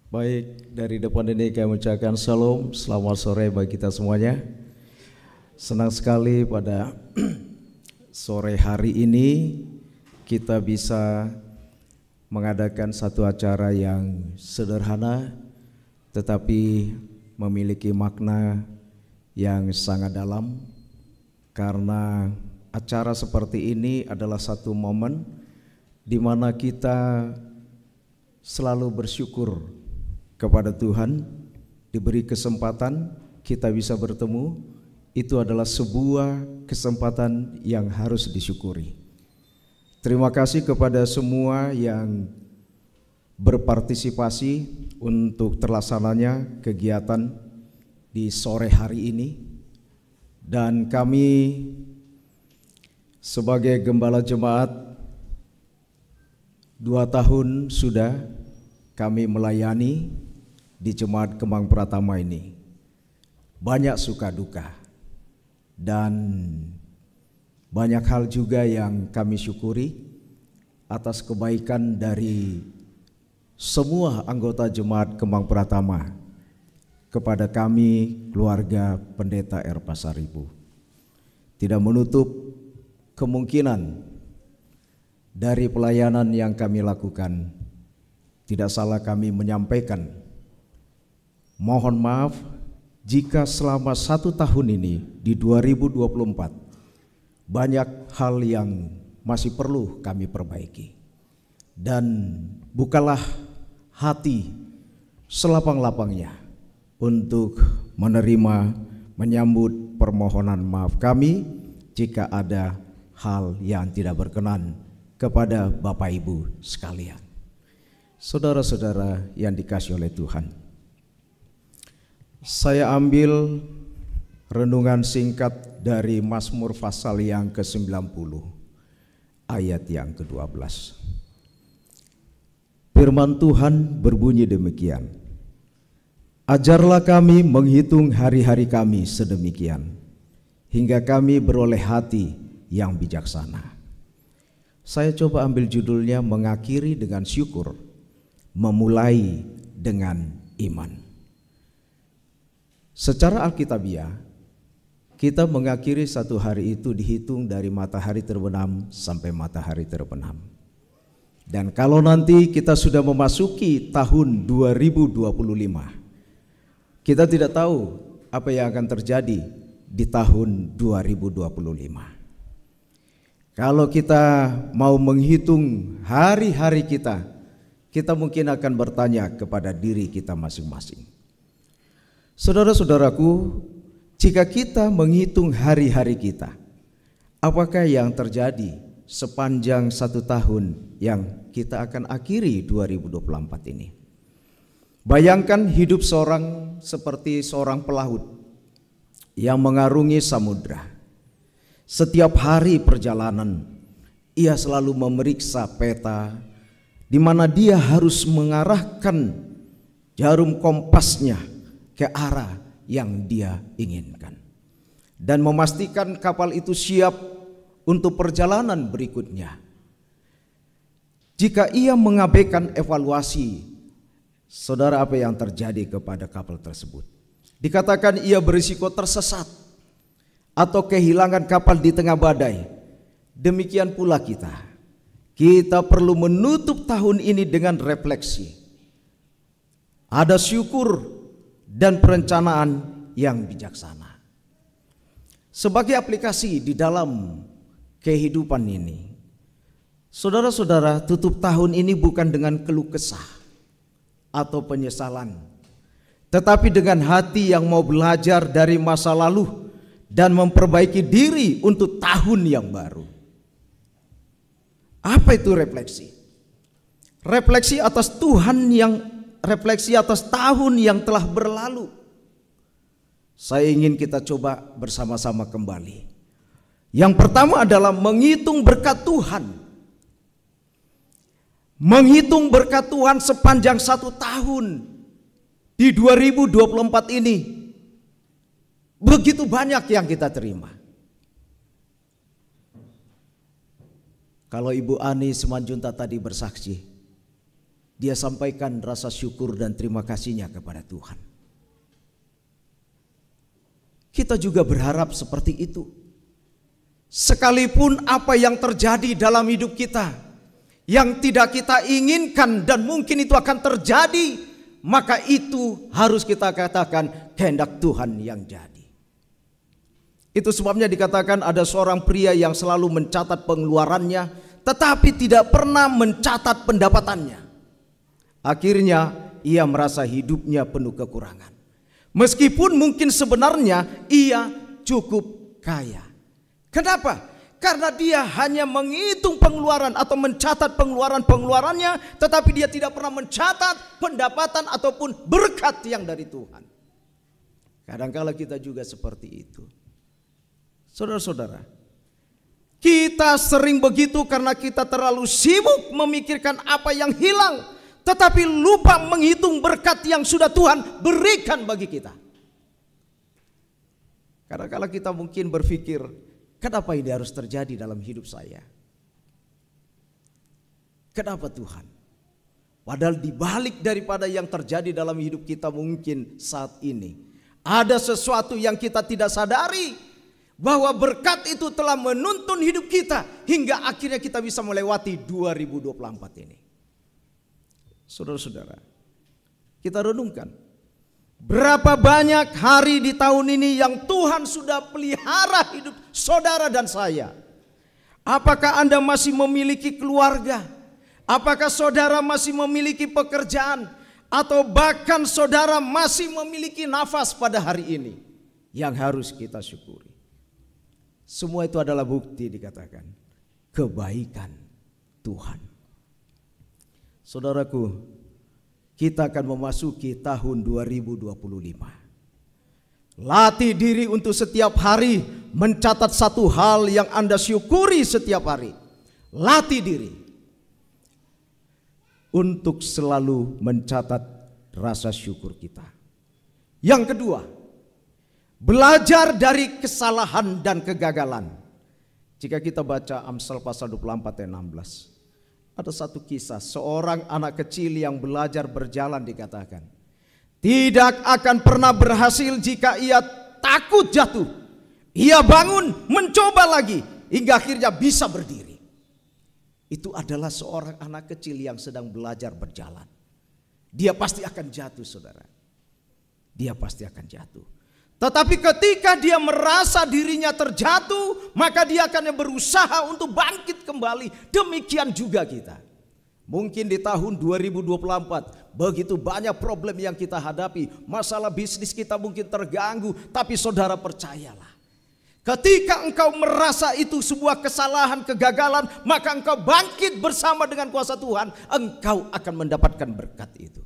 Baik, dari depan ini kami ucapkan shalom, selamat sore bagi kita semuanya. Senang sekali pada sore hari ini kita bisa mengadakan satu acara yang sederhana tetapi memiliki makna yang sangat dalam, karena acara seperti ini adalah satu momen di mana kita selalu bersyukur kepada Tuhan, diberi kesempatan kita bisa bertemu. Itu adalah sebuah kesempatan yang harus disyukuri. Terima kasih kepada semua yang berpartisipasi untuk terlaksananya kegiatan di sore hari ini. Dan kami sebagai gembala jemaat 2 tahun sudah kami melayani di Jemaat Kembang Pratama ini. Banyak suka duka dan banyak hal juga yang kami syukuri atas kebaikan dari semua anggota Jemaat Kembang Pratama kepada kami keluarga Pendeta R. Pasaribu. Tidak menutup kemungkinan dari pelayanan yang kami lakukan, tidak salah kami menyampaikan mohon maaf jika selama 1 tahun ini di 2024 banyak hal yang masih perlu kami perbaiki. Dan bukalah hati selapang-lapangnya untuk menerima, menyambut permohonan maaf kami jika ada hal yang tidak berkenan kepada Bapak Ibu sekalian. Saudara-saudara yang dikasihi oleh Tuhan, saya ambil renungan singkat dari Mazmur pasal yang ke-90 ayat yang ke-12. Firman Tuhan berbunyi demikian, ajarlah kami menghitung hari-hari kami sedemikian, hingga kami beroleh hati yang bijaksana. Saya coba ambil judulnya, mengakhiri dengan syukur, memulai dengan iman. Secara alkitabiah, kita mengakhiri satu hari itu dihitung dari matahari terbenam sampai matahari terbenam. Dan kalau nanti kita sudah memasuki tahun 2025, kita tidak tahu apa yang akan terjadi di tahun 2025. Kalau kita mau menghitung hari-hari kita mungkin akan bertanya kepada diri kita masing-masing. Saudara-saudaraku, jika kita menghitung hari-hari kita, apakah yang terjadi sepanjang 1 tahun yang kita akan akhiri 2024 ini? Bayangkan hidup seorang seperti seorang pelaut yang mengarungi samudra. Setiap hari perjalanan, ia selalu memeriksa peta di mana dia harus mengarahkan jarum kompasnya ke arah yang dia inginkan dan memastikan kapal itu siap untuk perjalanan berikutnya. Jika ia mengabaikan evaluasi, saudara, apa yang terjadi kepada kapal tersebut? Dikatakan ia berisiko tersesat atau kehilangan kapal di tengah badai. Demikian pula kita perlu menutup tahun ini dengan refleksi, ada syukur dan perencanaan yang bijaksana. Sebagai aplikasi di dalam kehidupan ini, saudara-saudara, tutup tahun ini bukan dengan keluh kesah atau penyesalan, tetapi dengan hati yang mau belajar dari masa lalu dan memperbaiki diri untuk tahun yang baru. Apa itu refleksi? Refleksi atas refleksi atas tahun yang telah berlalu. Saya ingin kita coba bersama-sama kembali. Yang pertama adalah menghitung berkat Tuhan. Menghitung berkat Tuhan sepanjang 1 tahun di 2024 ini. Begitu banyak yang kita terima. Kalau Ibu Ani Simanjuntak tadi bersaksi, dia sampaikan rasa syukur dan terima kasihnya kepada Tuhan. Kita juga berharap seperti itu. Sekalipun apa yang terjadi dalam hidup kita yang tidak kita inginkan dan mungkin itu akan terjadi, maka itu harus kita katakan kehendak Tuhan yang jadi. Itu sebabnya dikatakan ada seorang pria yang selalu mencatat pengeluarannya tetapi tidak pernah mencatat pendapatannya. Akhirnya ia merasa hidupnya penuh kekurangan. Meskipun mungkin sebenarnya ia cukup kaya. Kenapa? Karena dia hanya menghitung pengeluaran atau mencatat pengeluarannya, tetapi dia tidak pernah mencatat pendapatan ataupun berkat yang dari Tuhan. Kadang-kala kita juga seperti itu. Saudara-saudara, kita sering begitu karena kita terlalu sibuk memikirkan apa yang hilang, tetapi lupa menghitung berkat yang sudah Tuhan berikan bagi kita. Kadang-kala kita mungkin berpikir, kenapa ini harus terjadi dalam hidup saya? Kenapa Tuhan? Padahal dibalik daripada yang terjadi dalam hidup kita mungkin saat ini, ada sesuatu yang kita tidak sadari, bahwa berkat itu telah menuntun hidup kita hingga akhirnya kita bisa melewati 2024 ini. Saudara-saudara, kita renungkan, berapa banyak hari di tahun ini yang Tuhan sudah pelihara hidup saudara dan saya. Apakah Anda masih memiliki keluarga? Apakah saudara masih memiliki pekerjaan? Atau bahkan saudara masih memiliki nafas pada hari ini? Yang harus kita syukuri. Semua itu adalah bukti dikatakan kebaikan Tuhan. Saudaraku, kita akan memasuki tahun 2025. Latih diri untuk setiap hari mencatat satu hal yang Anda syukuri setiap hari. Latih diri untuk selalu mencatat rasa syukur kita. Yang kedua, belajar dari kesalahan dan kegagalan. Jika kita baca Amsal pasal 24 ayat 16, ada satu kisah seorang anak kecil yang belajar berjalan dikatakan tidak akan pernah berhasil jika ia takut jatuh. Ia bangun, mencoba lagi hingga akhirnya bisa berdiri. Itu adalah seorang anak kecil yang sedang belajar berjalan. Dia pasti akan jatuh, saudara. Dia pasti akan jatuh. Tetapi ketika dia merasa dirinya terjatuh, maka dia akan berusaha untuk bangkit kembali. Demikian juga kita. Mungkin di tahun 2024 begitu banyak problem yang kita hadapi. Masalah bisnis kita mungkin terganggu, tapi saudara percayalah, ketika engkau merasa itu sebuah kesalahan, kegagalan, maka engkau bangkit bersama dengan kuasa Tuhan, engkau akan mendapatkan berkat itu.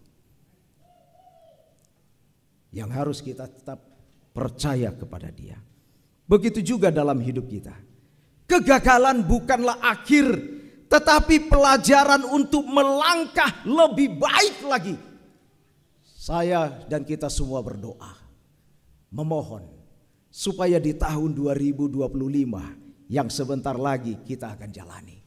Yang harus kita tetap percaya kepada Dia. Begitu juga dalam hidup kita. Kegagalan bukanlah akhir, tetapi pelajaran untuk melangkah lebih baik lagi. Saya dan kita semua berdoa, memohon supaya di tahun 2025 yang sebentar lagi kita akan jalani,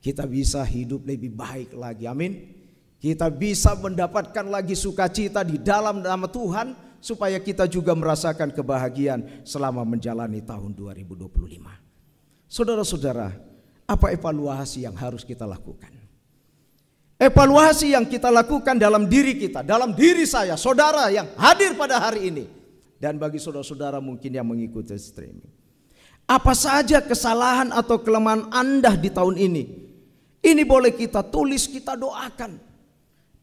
kita bisa hidup lebih baik lagi. Amin. Kita bisa mendapatkan lagi sukacita di dalam nama Tuhan, supaya kita juga merasakan kebahagiaan selama menjalani tahun 2025. Saudara-saudara, apa evaluasi yang harus kita lakukan? Evaluasi yang kita lakukan dalam diri kita, dalam diri saya, saudara yang hadir pada hari ini, dan bagi saudara-saudara mungkin yang mengikuti streaming. Apa saja kesalahan atau kelemahan Anda di tahun ini? Ini boleh kita tulis, kita doakan.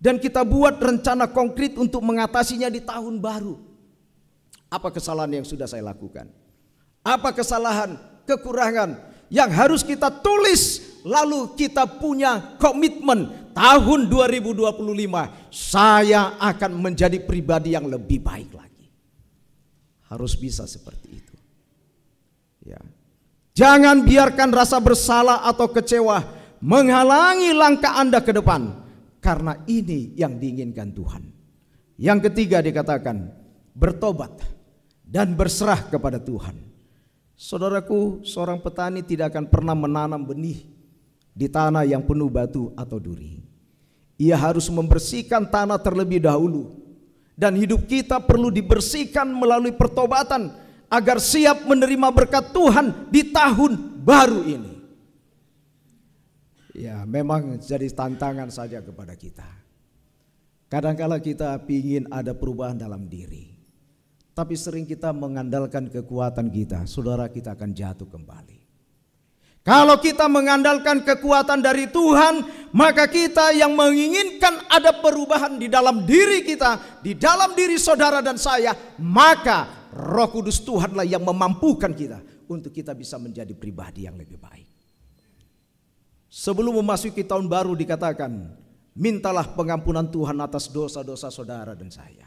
Dan kita buat rencana konkret untuk mengatasinya di tahun baru. Apa kesalahan yang sudah saya lakukan? Apa kesalahan, kekurangan yang harus kita tulis, lalu kita punya komitmen tahun 2025 saya akan menjadi pribadi yang lebih baik lagi. Harus bisa seperti itu. Ya. Jangan biarkan rasa bersalah atau kecewa menghalangi langkah Anda ke depan. Karena ini yang diinginkan Tuhan. Yang ketiga dikatakan bertobat dan berserah kepada Tuhan. Saudaraku, seorang petani tidak akan pernah menanam benih di tanah yang penuh batu atau duri. Ia harus membersihkan tanah terlebih dahulu. Dan hidup kita perlu dibersihkan melalui pertobatan agar siap menerima berkat Tuhan di tahun baru ini. Ya, memang jadi tantangan saja kepada kita. Kadang-kala kita ingin ada perubahan dalam diri, tapi sering kita mengandalkan kekuatan kita, saudara, kita akan jatuh kembali. Kalau kita mengandalkan kekuatan dari Tuhan, maka kita yang menginginkan ada perubahan di dalam diri kita, di dalam diri saudara dan saya, maka Roh Kudus Tuhanlah yang memampukan kita untuk kita bisa menjadi pribadi yang lebih baik. Sebelum memasuki tahun baru dikatakan, mintalah pengampunan Tuhan atas dosa-dosa saudara dan saya.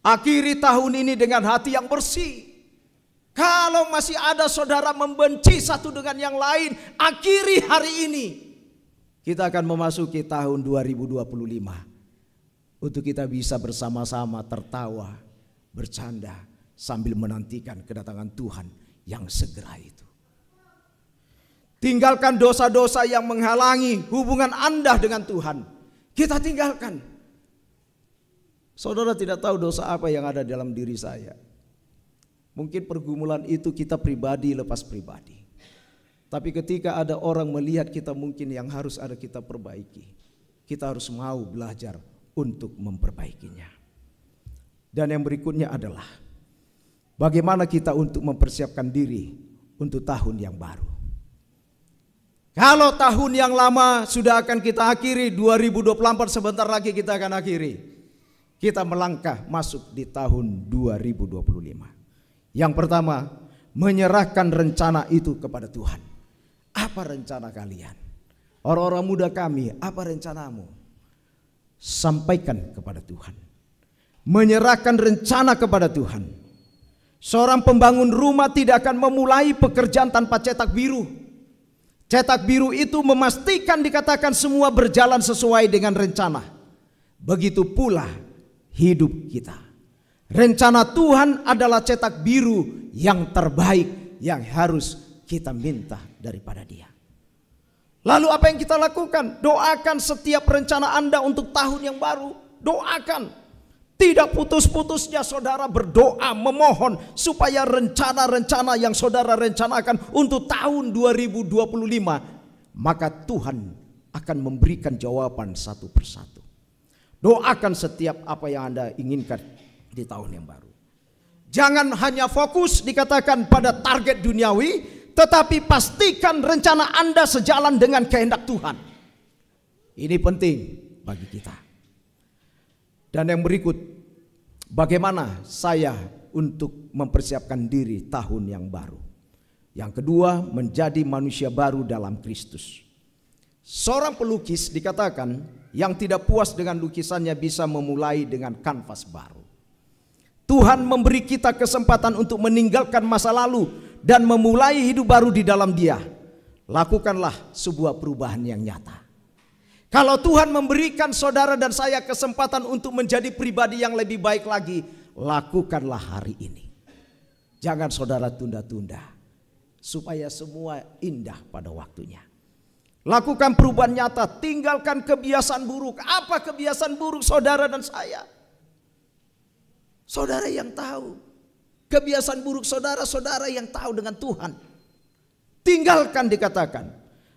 Akhiri tahun ini dengan hati yang bersih. Kalau masih ada saudara membenci satu dengan yang lain, akhiri hari ini. Kita akan memasuki tahun 2025 untuk kita bisa bersama-sama tertawa, bercanda sambil menantikan kedatangan Tuhan yang segera itu. Tinggalkan dosa-dosa yang menghalangi hubungan Anda dengan Tuhan. Kita tinggalkan. Saudara tidak tahu dosa apa yang ada dalam diri saya. Mungkin pergumulan itu kita pribadi lepas pribadi. Tapi ketika ada orang melihat kita, mungkin yang harus ada kita perbaiki. Kita harus mau belajar untuk memperbaikinya. Dan yang berikutnya adalah bagaimana kita untuk mempersiapkan diri untuk tahun yang baru. Kalau tahun yang lama sudah akan kita akhiri, 2024 sebentar lagi kita akan akhiri. Kita melangkah masuk di tahun 2025. Yang pertama, menyerahkan rencana itu kepada Tuhan. Apa rencana kalian? Orang-orang muda kami, apa rencanamu? Sampaikan kepada Tuhan. Menyerahkan rencana kepada Tuhan. Seorang pembangun rumah tidak akan memulai pekerjaan tanpa cetak biru. Cetak biru itu memastikan dikatakan semua berjalan sesuai dengan rencana. Begitu pula hidup kita. Rencana Tuhan adalah cetak biru yang terbaik yang harus kita minta daripada Dia. Lalu apa yang kita lakukan? Doakan setiap rencana Anda untuk tahun yang baru. Doakan. Tidak putus-putusnya saudara berdoa memohon supaya rencana-rencana yang saudara rencanakan untuk tahun 2025, maka Tuhan akan memberikan jawaban satu persatu. Doakan setiap apa yang Anda inginkan di tahun yang baru. Jangan hanya fokus dikatakan pada target duniawi, tetapi pastikan rencana Anda sejalan dengan kehendak Tuhan. Ini penting bagi kita. Dan yang berikut, bagaimana saya untuk mempersiapkan diri tahun yang baru. Yang kedua, menjadi manusia baru dalam Kristus. Seorang pelukis dikatakan yang tidak puas dengan lukisannya bisa memulai dengan kanvas baru. Tuhan memberi kita kesempatan untuk meninggalkan masa lalu dan memulai hidup baru di dalam Dia. Lakukanlah sebuah perubahan yang nyata. Kalau Tuhan memberikan saudara dan saya kesempatan untuk menjadi pribadi yang lebih baik lagi, lakukanlah hari ini. Jangan saudara tunda-tunda, supaya semua indah pada waktunya. Lakukan perubahan nyata, tinggalkan kebiasaan buruk. Apa kebiasaan buruk saudara dan saya? Saudara yang tahu. Kebiasaan buruk saudara, saudara yang tahu dengan Tuhan. Tinggalkan dikatakan.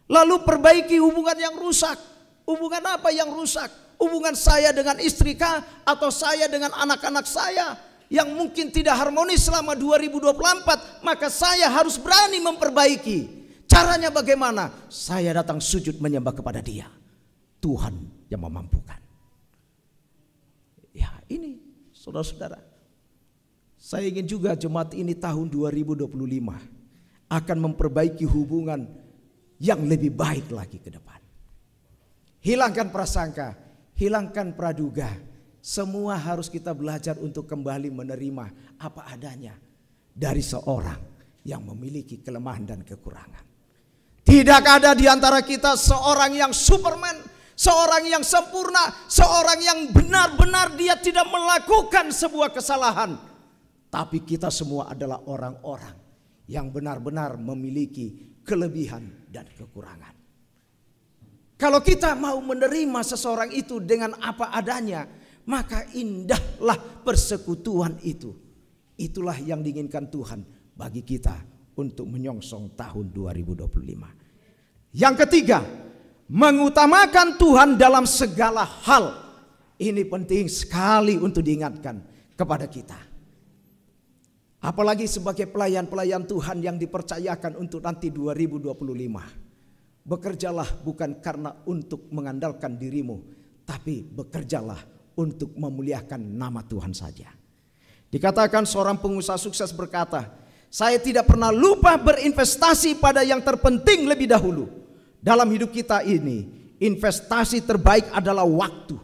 Lalu perbaiki hubungan yang rusak. Hubungan apa yang rusak? Hubungan saya dengan istri kah? Atau saya dengan anak-anak saya yang mungkin tidak harmonis selama 2024. Maka saya harus berani memperbaiki. Caranya bagaimana? Saya datang sujud menyembah kepada Dia. Tuhan yang memampukan. Ya ini saudara-saudara. Saya ingin juga jemaat ini tahun 2025 akan memperbaiki hubungan yang lebih baik lagi ke depan. Hilangkan prasangka, hilangkan praduga. Semua harus kita belajar untuk kembali menerima apa adanya dari seorang yang memiliki kelemahan dan kekurangan. Tidak ada di antara kita seorang yang Superman, seorang yang sempurna, seorang yang benar-benar dia tidak melakukan sebuah kesalahan. Tapi kita semua adalah orang-orang yang benar-benar memiliki kelebihan dan kekurangan. Kalau kita mau menerima seseorang itu dengan apa adanya, maka indahlah persekutuan itu. Itulah yang diinginkan Tuhan bagi kita untuk menyongsong tahun 2025. Yang ketiga, mengutamakan Tuhan dalam segala hal. Ini penting sekali untuk diingatkan kepada kita. Apalagi sebagai pelayan-pelayan Tuhan yang dipercayakan untuk nanti 2025. Bekerjalah bukan karena untuk mengandalkan dirimu, tapi bekerjalah untuk memuliakan nama Tuhan saja. Dikatakan seorang pengusaha sukses berkata, saya tidak pernah lupa berinvestasi pada yang terpenting lebih dahulu. Dalam hidup kita ini, investasi terbaik adalah waktu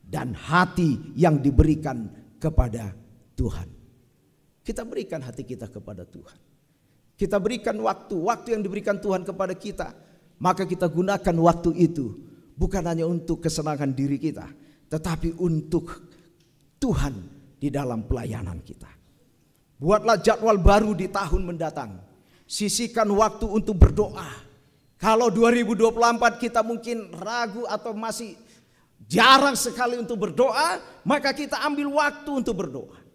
dan hati yang diberikan kepada Tuhan. Kita berikan hati kita kepada Tuhan. Kita berikan waktu yang diberikan Tuhan kepada kita. Maka kita gunakan waktu itu bukan hanya untuk kesenangan diri kita, tetapi untuk Tuhan di dalam pelayanan kita. Buatlah jadwal baru di tahun mendatang. Sisihkan waktu untuk berdoa. Kalau 2024 kita mungkin ragu atau masih jarang sekali untuk berdoa, maka kita ambil waktu untuk berdoa.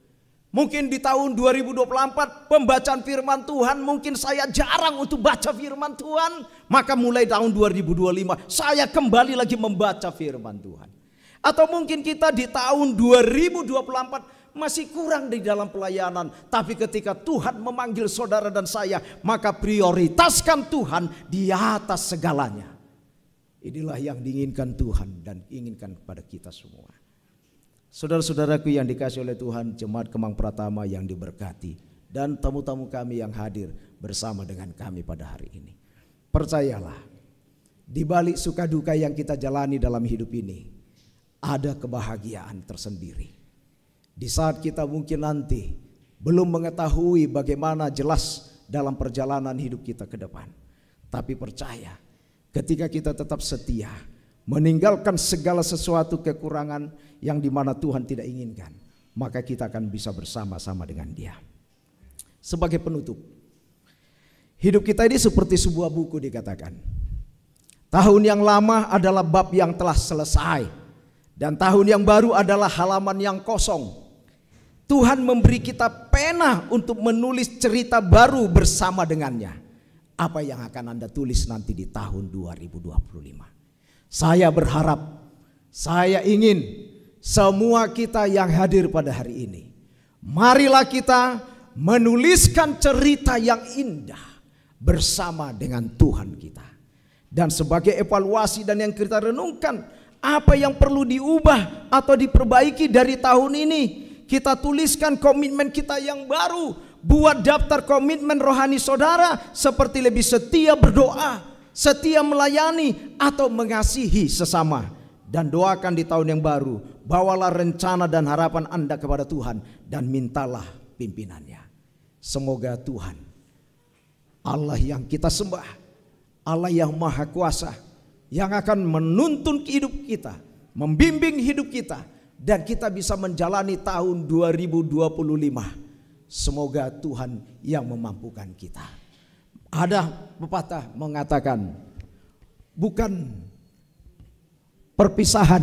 Mungkin di tahun 2024 pembacaan firman Tuhan, mungkin saya jarang untuk baca firman Tuhan, maka mulai tahun 2025 saya kembali lagi membaca firman Tuhan. Atau mungkin kita di tahun 2024 masih kurang di dalam pelayanan, tapi ketika Tuhan memanggil saudara dan saya, maka prioritaskan Tuhan di atas segalanya. Inilah yang diinginkan Tuhan dan inginkan kepada kita semua. Saudara-saudaraku yang dikasihi oleh Tuhan, Jemaat Kemang Pratama yang diberkati, dan tamu-tamu kami yang hadir bersama dengan kami pada hari ini. Percayalah, di balik suka duka yang kita jalani dalam hidup ini, ada kebahagiaan tersendiri. Di saat kita mungkin nanti belum mengetahui bagaimana jelas dalam perjalanan hidup kita ke depan, tapi percaya, ketika kita tetap setia, meninggalkan segala sesuatu kekurangan yang dimana Tuhan tidak inginkan, maka kita akan bisa bersama-sama dengan Dia. Sebagai penutup, hidup kita ini seperti sebuah buku dikatakan. Tahun yang lama adalah bab yang telah selesai, dan tahun yang baru adalah halaman yang kosong. Tuhan memberi kita pena untuk menulis cerita baru bersama dengannya. Apa yang akan Anda tulis nanti di tahun 2025? Saya berharap, saya ingin semua kita yang hadir pada hari ini, marilah kita menuliskan cerita yang indah bersama dengan Tuhan kita. Dan sebagai evaluasi dan yang kita renungkan, apa yang perlu diubah atau diperbaiki dari tahun ini, kita tuliskan komitmen kita yang baru. Buat daftar komitmen rohani saudara, seperti lebih setia berdoa, setia melayani, atau mengasihi sesama. Dan doakan di tahun yang baru, bawalah rencana dan harapan Anda kepada Tuhan, dan mintalah pimpinannya. Semoga Tuhan, Allah yang kita sembah, Allah yang maha kuasa, yang akan menuntun hidup kita, membimbing hidup kita, dan kita bisa menjalani tahun 2025. Semoga Tuhan yang memampukan kita. Ada pepatah mengatakan, bukan perpisahan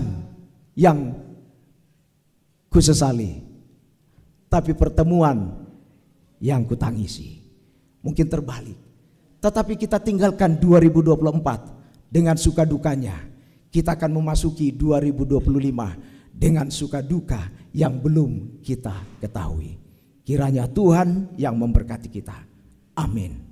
yang kusesali, tapi pertemuan yang kutangisi. Mungkin terbalik, tetapi kita tinggalkan 2024 dengan suka dukanya. Kita akan memasuki 2025 dengan suka duka yang belum kita ketahui. Kiranya Tuhan yang memberkati kita. Amin.